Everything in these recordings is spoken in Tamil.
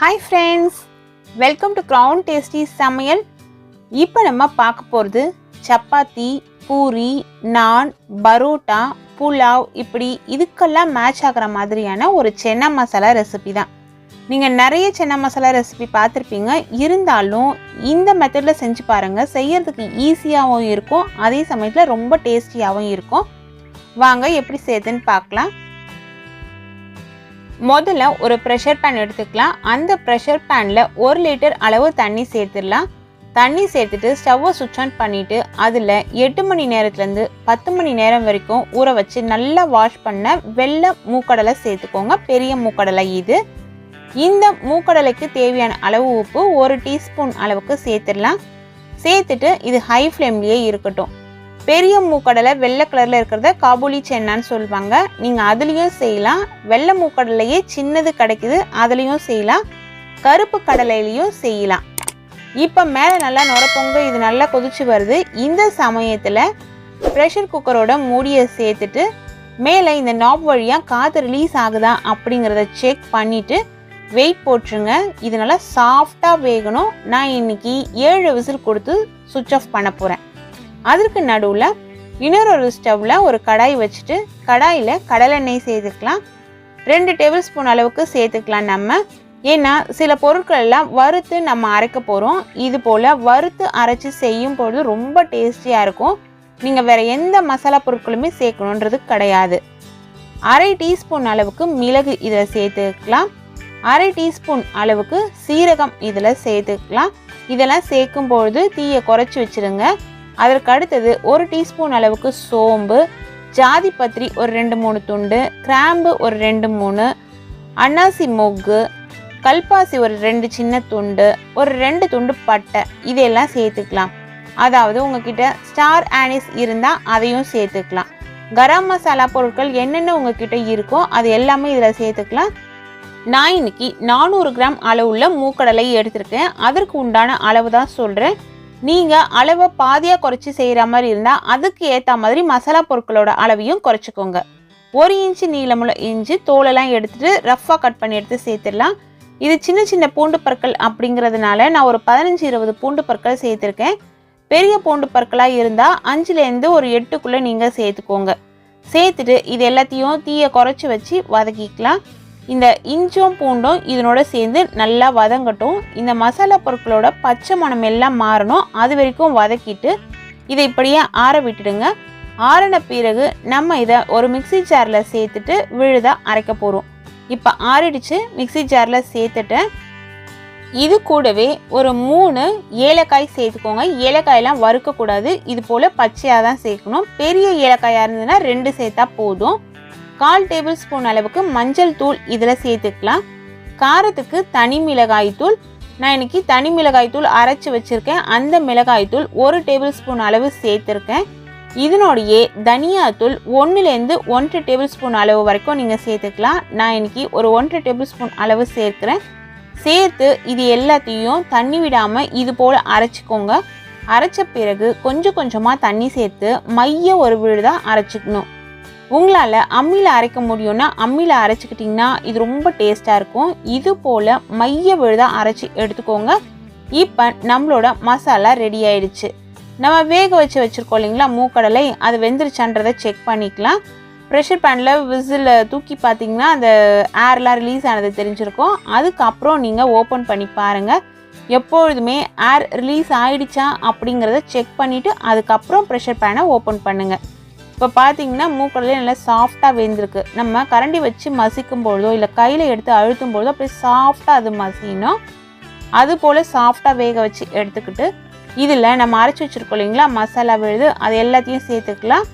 Hi friends, welcome to Crown Tasty Samayal. இப்போ நம்ம பார்க்க போகிறது சப்பாத்தி, பூரி, நான், பரோட்டா, புலாவ் இப்படி இதுக்கெல்லாம் மேட்ச் ஆகிற மாதிரியான ஒரு சென்னா மசாலா ரெசிபி தான். நீங்கள் நிறைய சென்னா மசாலா ரெசிபி பார்த்துருப்பீங்க. இருந்தாலும் இந்த மெத்தடில் செஞ்சு பாருங்கள். செய்யறதுக்கு ஈஸியாகவும் இருக்கும், அதே சமயத்தில் ரொம்ப டேஸ்டியாகவும் இருக்கும். வாங்க எப்படி செய்யுதுன்னு பார்க்கலாம். முதல்ல ஒரு ப்ரெஷர் பேன் எடுத்துக்கலாம். அந்த ப்ரெஷர் பேனில் 1 லிட்டர் அளவு தண்ணி சேர்த்துடலாம். தண்ணி சேர்த்துட்டு ஸ்டவ்வை சுவிட்ச் ஆன் பண்ணிவிட்டு அதில் 8 மணி நேரத்துலேருந்து 10 மணி நேரம் வரைக்கும் ஊற வச்சு நல்லா வாஷ் பண்ண வெள்ளை மூக்கடலை சேர்த்துக்கோங்க. பெரிய மூக்கடலை இது. இந்த மூக்கடலைக்கு தேவையான அளவு உப்பு 1 டீஸ்பூன் அளவுக்கு சேர்த்துடலாம். சேர்த்துட்டு இது ஹை ஃப்ளேம்லேயே இருக்கட்டும். பெரிய மூக்கடலை வெள்ளை கலரில் இருக்கிறத காபூலி சென்னான்னு சொல்லுவாங்க. நீங்கள் அதுலேயும் செய்யலாம். வெள்ளை மூக்கடலையே சின்னது கிடைக்குது, அதுலேயும் செய்யலாம். கருப்பு கடலையிலையும் செய்யலாம். இப்போ மேலே நல்லா நுரப்பொங்க இது நல்லா கொதிச்சு வருது. இந்த சமயத்தில் ப்ரெஷர் குக்கரோட மூடியை சேர்த்துட்டு மேலே இந்த நாப் வழியாக காற்று ரிலீஸ் ஆகுதா அப்படிங்கிறத செக் பண்ணிவிட்டு வெயிட் போட்டுருங்க. இது நல்லா சாஃப்டாக வேகணும். நான் இன்னைக்கு 7 விசில் கொடுத்து சுவிட்ச் ஆஃப் பண்ண போகிறேன். அதற்கு நடுவில் இன்னொரு ஸ்டவ்வில் ஒரு கடாய் வச்சுட்டு கடாயில் கடலெண்ணெய் சேர்த்துக்கலாம். 2 டேபிள் ஸ்பூன் அளவுக்கு சேர்த்துக்கலாம் நம்ம. ஏன்னா சில பொருட்கள் எல்லாம் வறுத்து நம்ம அரைக்க போகிறோம். இது போல் வறுத்து அரைச்சி செய்யும் பொழுது ரொம்ப டேஸ்டியாக இருக்கும். நீங்கள் வேறு எந்த மசாலா பொருட்களுமே சேர்க்கணுன்றது கிடையாது. 1/2 டீஸ்பூன் அளவுக்கு மிளகு இதில் சேர்த்துக்கலாம். 1/2 டீஸ்பூன் அளவுக்கு சீரகம் இதில் சேர்த்துக்கலாம். இதெல்லாம் சேர்க்கும் பொழுது தீயை குறைச்சி வச்சுருங்க. அதற்கு அடுத்தது 1 டீஸ்பூன் அளவுக்கு சோம்பு, ஜாதி பத்திரி ஒரு 2-3 துண்டு, கிராம்பு ஒரு 2-3, அன்னாசி மொக்கு, கல்பாசி ஒரு 2 சின்ன துண்டு, ஒரு 2 துண்டு பட்டை இதெல்லாம் சேர்த்துக்கலாம். அதாவது உங்ககிட்ட ஸ்டார் ஆனிஸ் இருந்தால் அதையும் சேர்த்துக்கலாம். கரம் மசாலா பொருட்கள் என்னென்ன உங்ககிட்ட இருக்கோ அது எல்லாமே இதில் சேர்த்துக்கலாம். நான் இன்னைக்கு 400 கிராம் அளவுள்ள மூக்கடலை எடுத்திருக்கேன். அதற்கு உண்டான அளவு தான் சொல்கிறேன். நீங்கள் அளவை பாதியாக குறைச்சி செய்கிற மாதிரி இருந்தால் அதுக்கு ஏற்ற மாதிரி மசாலா பொருட்களோட அளவையும் குறைச்சிக்கோங்க. 1 இன்ச்சு நீளமுள்ள இஞ்சி தோலெல்லாம் எடுத்துகிட்டு ரஃப்பாக கட் பண்ணி எடுத்து சேர்த்துடலாம். இது சின்ன சின்ன பூண்டு பற்கள் அப்படிங்கிறதுனால நான் ஒரு 15-20 பூண்டு பற்கள் சேர்த்துருக்கேன். பெரிய பூண்டு பற்களாக இருந்தால் 5லேருந்து ஒரு 8க்குள்ளே நீங்கள் சேர்த்துக்கோங்க. சேர்த்துட்டு இது எல்லாத்தையும் தீயை குறைச்சி வச்சு வதக்கிக்கலாம். இந்த இஞ்சும் பூண்டும் இதனோட சேர்ந்து நல்லா வதங்கட்டும். இந்த மசாலா பொருட்களோட பச்சை மணம் எல்லாம் மாறணும். அது வரைக்கும் வதக்கிட்டு இதை இப்படியே ஆற விட்டுடுங்க. ஆறின பிறகு நம்ம இதை ஒரு மிக்சி ஜாரில் சேர்த்துட்டு விழுதாக அரைக்க போகிறோம். இப்போ ஆறிடுச்சு. மிக்சி ஜாரில் சேர்த்துட்டேன். இது கூடவே ஒரு 3 ஏலக்காய் சேர்த்துக்கோங்க. ஏலக்காயெல்லாம் வறுக்கக்கூடாது. இது போல் பச்சையாக தான் சேர்க்கணும். பெரிய ஏலக்காயாக இருந்ததுன்னா 2 சேர்த்தா போதும். 1/4 டேபிள் ஸ்பூன் அளவுக்கு மஞ்சள் தூள் இதில் சேர்த்துக்கலாம். காரத்துக்கு தனி மிளகாய் தூள், நான் இன்னைக்கு தனி மிளகாய் தூள் அரைச்சி வச்சுருக்கேன். அந்த மிளகாய் தூள் 1 டேபிள் ஸ்பூன் அளவு சேர்த்துருக்கேன். இதனோடையே தனியாத்தூள் 1லேருந்து 1 டேபிள் ஸ்பூன் அளவு வரைக்கும் நீங்கள் சேர்த்துக்கலாம். நான் இன்னைக்கு ஒரு 1 டேபிள் ஸ்பூன் அளவு சேர்க்குறேன். சேர்த்து இது எல்லாத்தையும் தண்ணி விடாமல் இது போல் அரைச்சிக்கோங்க. அரைச்ச பிறகு கொஞ்சம் கொஞ்சமாக தண்ணி சேர்த்து மைய ஒரு விழுதாக அரைச்சிக்கணும். உங்களால் அம்மியில் அரைக்க முடியும்னா அம்மியில் அரைச்சிக்கிட்டிங்கன்னா இது ரொம்ப டேஸ்ட்டாக இருக்கும். இது போல் மைய விழுதாக அரைச்சி எடுத்துக்கோங்க. இப்போ நம்மளோட மசாலா ரெடி ஆயிடுச்சு. நம்ம வேக வச்சுருக்கோம் இல்லைங்களா மூக்கடலை, அது வெந்துருச்சான்றதை செக் பண்ணிக்கலாம். ப்ரெஷர் பேனில் விசில் தூக்கி பார்த்தீங்கன்னா அந்த ஏர்லாம் ரிலீஸ் ஆனது தெரிஞ்சிருக்கும். அதுக்கப்புறம் நீங்கள் ஓப்பன் பண்ணி பாருங்கள். எப்பொழுதுமே ஏர் ரிலீஸ் ஆகிடுச்சா அப்படிங்கிறத செக் பண்ணிவிட்டு அதுக்கப்புறம் ப்ரெஷர் பேனை ஓப்பன் பண்ணுங்கள். இப்போ பார்த்தீங்கன்னா மூக்கடலே நல்லா சாஃப்டாக வெந்திருக்கு. நம்ம கரண்டி வச்சு மசிக்கும் பொழுதோ இல்லை கையில் எடுத்து அழுத்தும் பொழுதோ அப்படியே சாஃப்டாக அது மசியணும். அது போல் சாஃப்டாக வேக வச்சு எடுத்துக்கிட்டு இதில் நம்ம அரைச்சி வச்சுருக்கோம் இல்லைங்களா மசாலா விழுது, அது எல்லாத்தையும் சேர்த்துக்கலாம்.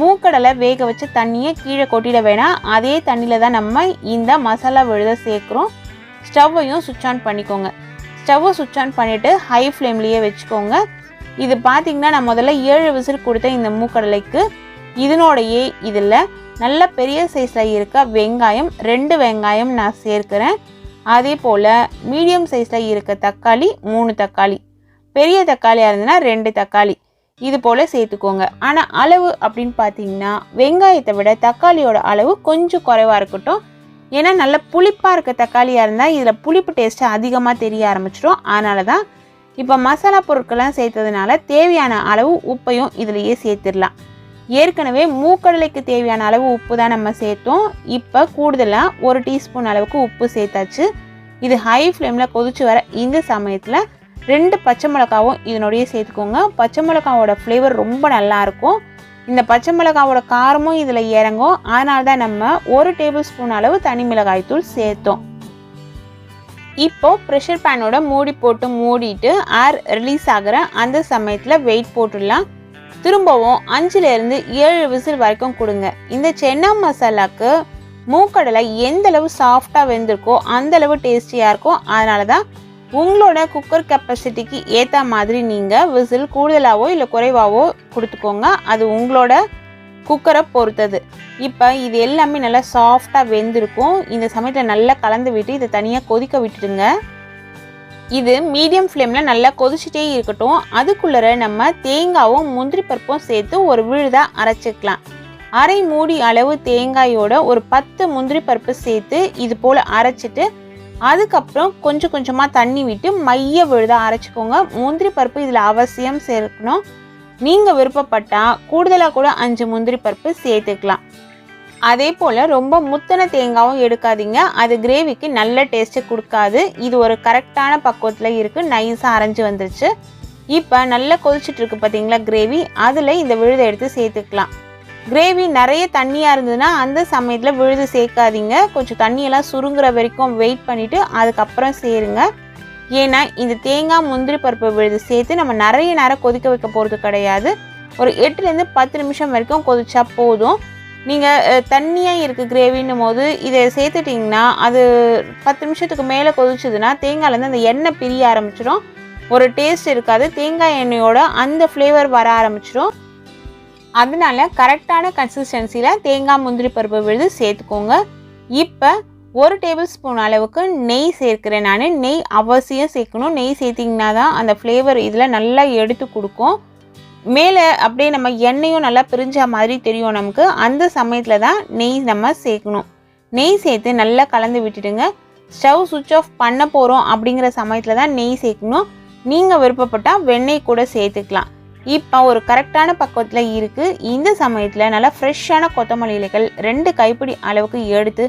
மூக்கடலை வேக வச்சு தண்ணியை கீழே கொட்டிட வேணாம். அதே தண்ணியில் தான் நம்ம இந்த மசாலா விழுதை சேர்க்குறோம். ஸ்டவ்வையும் சுவிட்ச் ஆன் பண்ணிக்கோங்க. ஸ்டவ்வை சுவிட்ச் ஆன் பண்ணிவிட்டு ஹை ஃப்ளேம்லேயே வச்சுக்கோங்க. இது பார்த்திங்கன்னா நான் முதல்ல 7 விசில் கொடுத்த இந்த மூக்கடலைக்கு இதனோடையே இதில் நல்ல பெரிய சைஸில் இருக்க வெங்காயம் 2 வெங்காயம் நான் சேர்க்குறேன். அதே போல் மீடியம் சைஸில் இருக்க தக்காளி 3 தக்காளி, பெரிய தக்காளியாக இருந்ததுன்னா 2 தக்காளி இது போல் சேர்த்துக்கோங்க. ஆனால் அளவு அப்படின்னு பார்த்தீங்கன்னா வெங்காயத்தை விட தக்காளியோட அளவு கொஞ்சம் குறைவாக இருக்கட்டும். ஏன்னா நல்ல புளிப்பாக இருக்க தக்காளியாக இருந்தால் இதில் புளிப்பு டேஸ்ட்டு அதிகமாக தெரிய ஆரம்பிச்சிடும். அதனால தான் இப்போ மசாலா பொருட்கள்லாம் சேர்த்ததுனால தேவையான அளவு உப்பையும் இதிலையே சேர்த்துடலாம். ஏற்கனவே மூக்கடலைக்கு தேவையான அளவு உப்பு தான் நம்ம சேர்த்தோம். இப்போ கூடுதலாக 1 டீஸ்பூன் அளவுக்கு உப்பு சேர்த்தாச்சு. இது ஹை ஃப்ளேமில் கொதிச்சு வர இந்த சமயத்தில் 2 பச்சை மிளகாவும் இதனுடைய சேர்த்துக்கோங்க. பச்சை மிளகாவோட ஃப்ளேவர் ரொம்ப நல்லாயிருக்கும். இந்த பச்சை மிளகாவோட காரமும் இதில் இறங்கும். அதனால தான் நம்ம 1 டேபிள் ஸ்பூன் அளவு தனி மிளகாய் தூள் சேர்த்தோம். இப்போது ப்ரெஷர் பேனோட மூடி போட்டு மூடிட்டு ஏர் ரிலீஸ் ஆகிற அந்த சமயத்தில் வெயிட் போட்டுடலாம். திரும்பவும் 5லேருந்து 7 விசில் வரைக்கும் கொடுங்க. இந்த சென்னா மசாலாவுக்கு மூக்கடலை எந்தளவு சாஃப்டாக வெந்திருக்கோ அந்தளவு டேஸ்டியாக இருக்கும். அதனால தான் உங்களோட குக்கர் கெப்பாசிட்டிக்கு ஏற்ற மாதிரி நீங்கள் விசில் கூடுதலாகவோ இல்லை குறைவாகவோ கொடுத்துக்கோங்க. அது உங்களோட குக்கரை பொறுத்தது. இப்போ இது எல்லாமே நல்லா சாஃப்டாக வெந்திருக்கும். இந்த சமயத்தில் நல்லா கலந்து விட்டு இதை தனியாக கொதிக்க விட்டுடுங்க. இது மீடியம் ஃப்ளேமில் நல்லா கொதிச்சுட்டே இருக்கட்டும். அதுக்குள்ளே நம்ம தேங்காயும் முந்திரி பருப்பும் சேர்த்து ஒரு விழுதாக அரைச்சிக்கலாம். அரை மூடி அளவு தேங்காயோட ஒரு 10 முந்திரி பருப்பு சேர்த்து இது போல் அரைச்சிட்டு அதுக்கப்புறம் கொஞ்சம் கொஞ்சமாக தண்ணி விட்டு மைய விழுதாக அரைச்சிக்கோங்க. முந்திரி பருப்பு இதில் அவசியம் சேர்க்கணும். நீங்கள் விருப்பப்பட்டால் கூடுதலாக கூட 5 முந்திரி பருப்பு சேர்த்துக்கலாம். அதே போல் ரொம்ப முத்தன தேங்காயும் எடுக்காதீங்க. அது கிரேவிக்கு நல்ல டேஸ்ட்டு கொடுக்காது. இது ஒரு கரெக்டான பக்குவத்தில் இருக்குது. நைஸாக அரைஞ்சி வந்துருச்சு. இப்போ நல்லா கொதிச்சுட்டு இருக்கு பார்த்தீங்களா கிரேவி, அதில் இந்த விழுதை எடுத்து சேர்த்துக்கலாம். கிரேவி நிறைய தண்ணியாக இருந்ததுன்னா அந்த சமயத்தில் விழுது சேர்க்காதீங்க. கொஞ்சம் தண்ணியெல்லாம் சுருங்குற வரைக்கும் வெயிட் பண்ணிவிட்டு அதுக்கப்புறம் சேருங்க. ஏன்னா இந்த தேங்காய் முந்திரி பருப்பு விழுது சேர்த்து நம்ம நிறைய நேரம் கொதிக்க வைக்க போகிறது கிடையாது. ஒரு 8லேருந்து 10 நிமிஷம் வரைக்கும் கொதிச்சா போதும். நீங்கள் தண்ணியாக இருக்குது கிரேவின்னும் போது இதை சேர்த்துட்டிங்கன்னா அது 10 நிமிஷத்துக்கு மேலே கொதிச்சதுன்னா தேங்காயிலேருந்து அந்த எண்ணெய் பிரிய ஆரம்பிச்சிடும். ஒரு டேஸ்ட் இருக்காது. தேங்காய் எண்ணெயோட அந்த ஃப்ளேவர் வர ஆரம்பிச்சிடும். அதனால கரெக்டான கன்சிஸ்டன்சியில் தேங்காய் முந்திரி பருப்பு விழுது சேர்த்துக்கோங்க. இப்போ 1 டேபிள் ஸ்பூன் அளவுக்கு நெய் சேர்க்கிறேன். நான் நெய் அவசியம் சேர்க்கணும். நெய் சேர்த்திங்கன்னா தான் அந்த ஃப்ளேவர் இதில் நல்லா எடுத்து கொடுக்கும். மேலே அப்படியே நம்ம எண்ணெயும் நல்லா பிரிஞ்ச மாதிரி தெரியும் நமக்கு. அந்த சமயத்தில் தான் நெய் நம்ம சேர்க்கணும். நெய் சேர்த்து நல்லா கலந்து விட்டுடுங்க. ஸ்டவ் சுவிட்ச் ஆஃப் பண்ண போகிறோம் அப்படிங்கிற சமயத்தில் தான் நெய் சேர்க்கணும். நீங்கள் விருப்பப்பட்டால் வெண்ணெய் கூட சேர்த்துக்கலாம். இப்போ ஒரு கரெக்டான பக்குவத்தில் இருக்குது. இந்த சமயத்தில் நல்லா ஃப்ரெஷ்ஷான கொத்தமல்லி இலைகள் 2 கைப்பிடி அளவுக்கு எடுத்து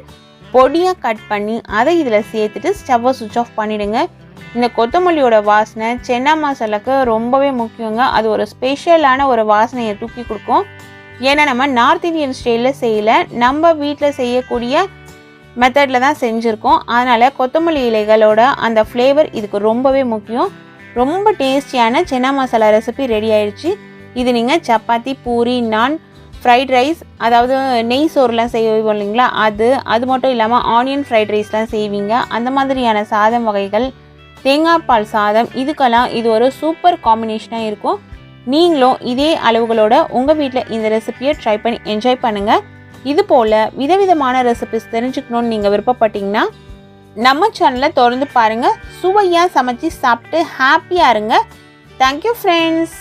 பொடியாக கட் பண்ணி அதை இதில் சேர்த்துட்டு ஸ்டவ்வை சுவிட்ச் ஆஃப் பண்ணிவிடுங்க. இந்த கொத்தமல்லியோட வாசனை சென்னா மசாலாவுக்கு ரொம்பவே முக்கியங்க. அது ஒரு ஸ்பெஷலான ஒரு வாசனையை தூக்கி கொடுக்கும். ஏன்னா நம்ம நார்த் இந்தியன் ஸ்டைலில் செய்யலை, நம்ம வீட்டில் செய்யக்கூடிய மெத்தடில் தான் செஞ்சுருக்கோம். அதனால் கொத்தமல்லி இலைகளோட அந்த ஃப்ளேவர் இதுக்கு ரொம்பவே முக்கியம். ரொம்ப டேஸ்டியான சென்னா மசாலா ரெசிபி ரெடி ஆயிடுச்சு. இது நீங்கள் சப்பாத்தி, பூரி, நான், ஃப்ரைட் ரைஸ், அதாவது நெய் சோறுலாம் செய்வோம் இல்லைங்களா, அது மட்டும் இல்லாமல் ஆனியன் ஃப்ரைட் ரைஸ்லாம் செய்வீங்க. அந்த மாதிரியான சாதம் வகைகள், தேங்காய் பால் சாதம், இதுக்கெல்லாம் இது ஒரு சூப்பர் காம்பினேஷனாக இருக்கும். நீங்களும் இதே அளவுகளோட உங்கள் வீட்டில் இந்த ரெசிபியை ட்ரை பண்ணி என்ஜாய் பண்ணுங்கள். இது போல் விதவிதமான ரெசிபிஸ் தெரிஞ்சுக்கணுன்னு நீங்கள் விருப்பப்பட்டீங்கன்னா நம்ம சேனலை தொடர்ந்து பாருங்கள். சுவையாக சமைச்சு சாப்பிட்டு ஹாப்பியாக இருங்க. Thank you friends.